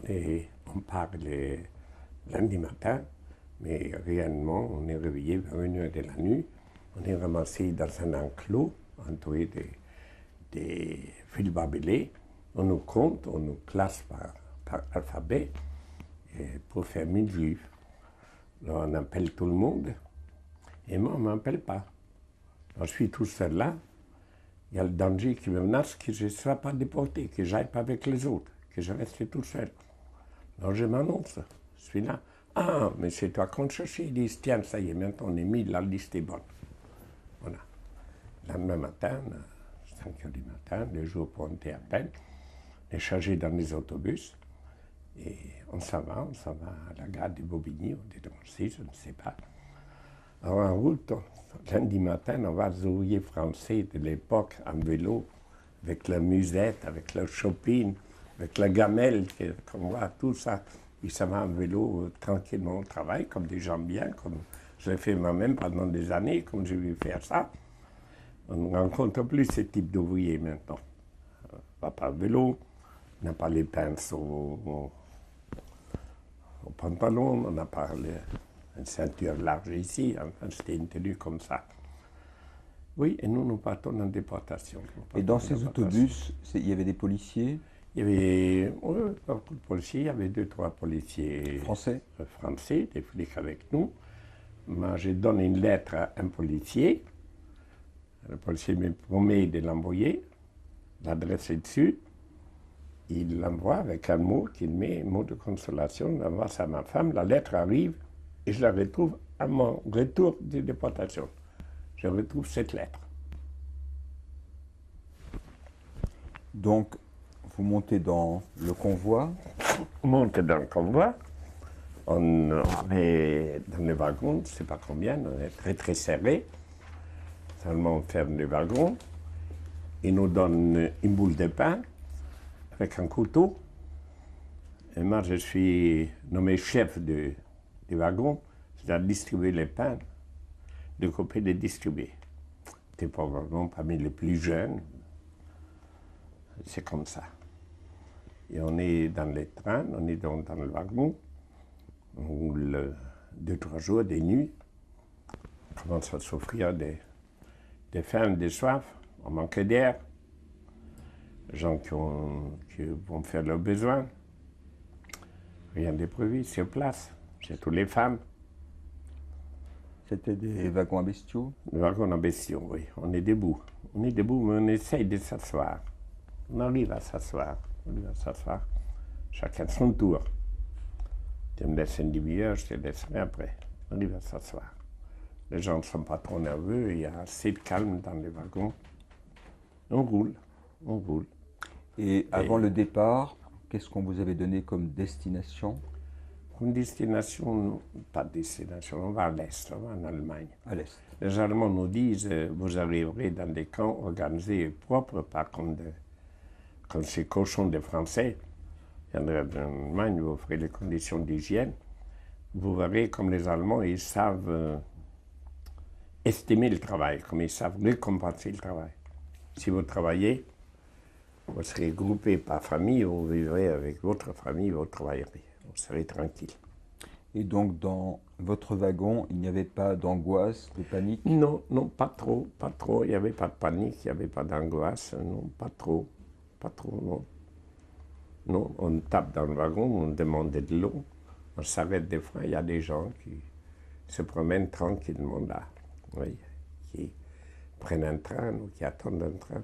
Et on part le lundi matin, mais réellement, on est réveillé vers 1h de la nuit. On est ramassé dans un enclos, entouré des fils barbelés. On nous compte, on nous classe par alphabet pour faire 1000 juifs. Alors on appelle tout le monde, et moi on ne m'appelle pas. Alors, je suis tout seul là, il y a le danger qui me menace que je ne sois pas déporté, que je n'aille pas avec les autres, que je reste tout seul. Alors je m'annonce, je suis là. Ah, mais c'est toi qu'on cherchait. Ils disent, tiens, ça y est, maintenant on est mis, la liste est bonne. Voilà. Le lendemain matin, 5h du matin, le jour pointait à peine, on est chargé dans les autobus, et on s'en va à la gare de Bobigny, on est aussi, je ne sais pas. Alors en route, lundi matin, on va aux ouvriers français de l'époque en vélo, avec la musette, avec le shopping, avec la gamelle, qu'on voit, tout ça. Ils s'en vont en vélo tranquillement au travail, comme des gens bien, comme je l'ai fait moi-même pendant des années, comme j'ai vu faire ça. On ne rencontre plus ce type d'ouvriers maintenant. On ne va pas en vélo, on n'a pas les pinces au pantalon, on n'a pas une ceinture large ici, enfin, c'était une tenue comme ça. Oui, et nous partons en déportation. Et dans ces autobus, il y avait des policiers? Il y avait beaucoup de policiers, il y avait 2-3 policiers français, des flics avec nous. Moi, je donne une lettre à un policier. Le policier me promet de l'envoyer. L'adresse est dessus. Il l'envoie avec un mot qu'il met, un mot de consolation. Il l'envoie à ma femme. La lettre arrive et je la retrouve à mon retour de déportation. Je retrouve cette lettre. Donc, vous montez dans le convoi? On monte dans le convoi. On est dans les wagons, je ne sais pas combien, on est très très serré. Seulement on ferme les wagons. Ils nous donnent une boule de pain avec un couteau. Et moi je suis nommé chef du wagon, c'est-à-dire distribuer les pains, de couper et de distribuer. C'était probablement parmi les plus jeunes. C'est comme ça. Et on est dans les trains, on est dans le wagon. On roule 2-3 jours, des nuits. On commence à souffrir des faim, des soif. On manque d'air. Les gens qui vont faire leurs besoins. Rien n'est prévu sur place. C'est toutes les femmes. C'était des wagons à bestiaux? Des wagons à bestiaux, oui. On est debout. On est debout, mais on essaye de s'asseoir. On arrive à s'asseoir. Chacun son tour. Tu me laisses une demi-heure, je te laisserai après. On arrive à s'asseoir. Les gens ne sont pas trop nerveux, il y a assez de calme dans les wagons. On roule. Et avant le départ, qu'est-ce qu'on vous avait donné comme destination? Une destination, non, pas de destination, on va à l'Est, on va en Allemagne. À l'Est. Les Allemands nous disent, vous arriverez dans des camps organisés et propres, pas comme ces cochons des Français. Il y en a en Allemagne, vous ferez les conditions d'hygiène. Vous verrez comme les Allemands, ils savent estimer le travail, comme ils savent récompenser le travail. Si vous travaillez, vous serez groupé par famille, vous vivrez avec votre famille, vous travaillerez. Vous serez tranquille. Et donc, dans votre wagon, il n'y avait pas d'angoisse, de panique? Non, pas trop. Il n'y avait pas de panique, il n'y avait pas d'angoisse, non, pas trop, non. Non, on tape dans le wagon, on demande de l'eau, on s'arrête des fois, il y a des gens qui se promènent tranquillement là, oui, qui prennent un train ou qui attendent un train. Ne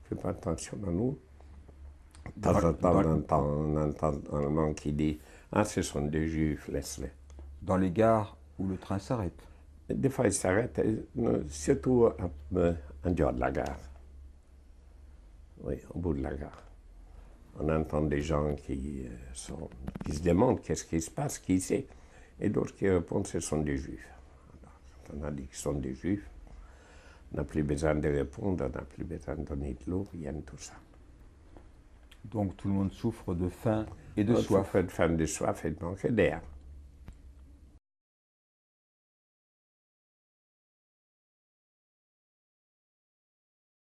faites pas attention à nous. De temps en temps, on entend un allemand qui dit « Ah, ce sont des juifs, laisse-les ». Dans les gares où le train s'arrête? Des fois, il s'arrête, surtout en dehors de la gare. Oui, au bout de la gare. On entend des gens qui se demandent qu'est-ce qui se passe, qui c'est, et d'autres qui répondent ce sont des juifs. Alors, quand on a dit que ce sont des juifs, on n'a plus besoin de répondre, on n'a plus besoin de donner de l'eau, rien de tout ça. Donc tout le monde souffre de faim et de soif. De faim, de soif et de manque d'air.